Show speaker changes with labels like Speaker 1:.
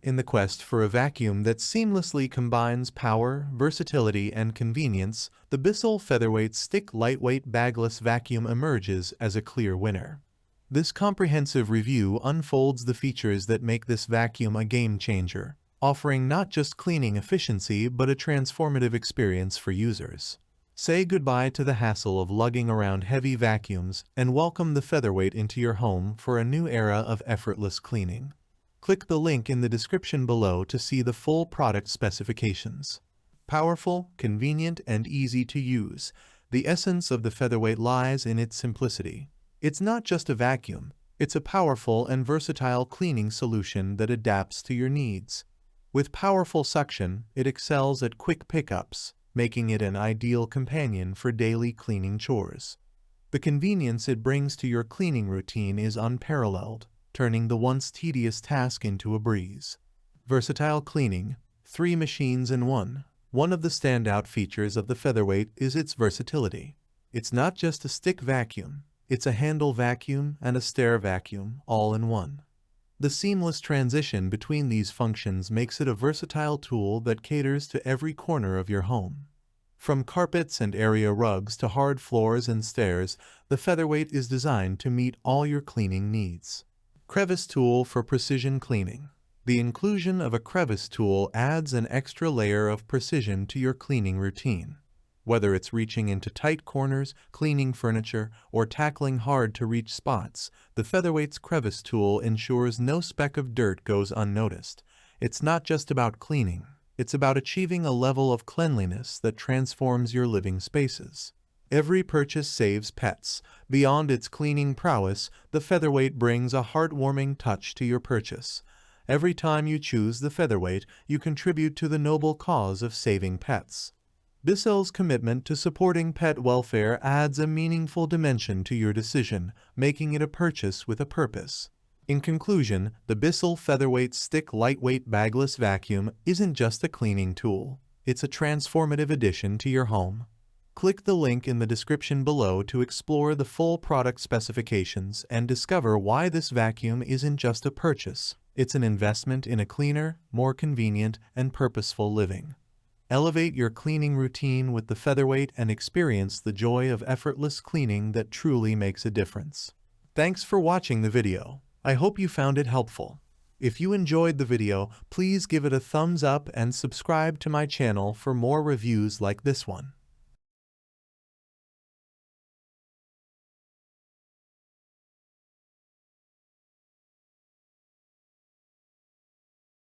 Speaker 1: In the quest for a vacuum that seamlessly combines power, versatility, and convenience, the BISSELL Featherweight Stick Lightweight Bagless Vacuum emerges as a clear winner. This comprehensive review unfolds the features that make this vacuum a game-changer, offering not just cleaning efficiency but a transformative experience for users. Say goodbye to the hassle of lugging around heavy vacuums and welcome the Featherweight into your home for a new era of effortless cleaning. Click the link in the description below to see the full product specifications. Powerful, convenient, and easy to use, the essence of the Featherweight lies in its simplicity. It's not just a vacuum, it's a powerful and versatile cleaning solution that adapts to your needs. With powerful suction, it excels at quick pickups, making it an ideal companion for daily cleaning chores. The convenience it brings to your cleaning routine is unparalleled, turning the once tedious task into a breeze. Versatile cleaning, 3 machines in one. One of the standout features of the Featherweight is its versatility. It's not just a stick vacuum, it's a handle vacuum and a stair vacuum all in one. The seamless transition between these functions makes it a versatile tool that caters to every corner of your home. From carpets and area rugs to hard floors and stairs, the Featherweight is designed to meet all your cleaning needs. Crevice tool for precision cleaning. The inclusion of a crevice tool adds an extra layer of precision to your cleaning routine. Whether it's reaching into tight corners, cleaning furniture, or tackling hard-to-reach spots, the Featherweight's crevice tool ensures no speck of dirt goes unnoticed. It's not just about cleaning, it's about achieving a level of cleanliness that transforms your living spaces. Every purchase saves pets. Beyond its cleaning prowess, the Featherweight brings a heartwarming touch to your purchase. Every time you choose the Featherweight, you contribute to the noble cause of saving pets. BISSELL's commitment to supporting pet welfare adds a meaningful dimension to your decision, making it a purchase with a purpose. In conclusion, the BISSELL Featherweight Stick Lightweight Bagless Vacuum isn't just a cleaning tool. It's a transformative addition to your home. Click the link in the description below to explore the full product specifications and discover why this vacuum isn't just a purchase, it's an investment in a cleaner, more convenient, and purposeful living. Elevate your cleaning routine with the Featherweight and experience the joy of effortless cleaning that truly makes a difference. Thanks for watching the video. I hope you found it helpful. If you enjoyed the video, please give it a thumbs up and subscribe to my channel for more reviews like this one.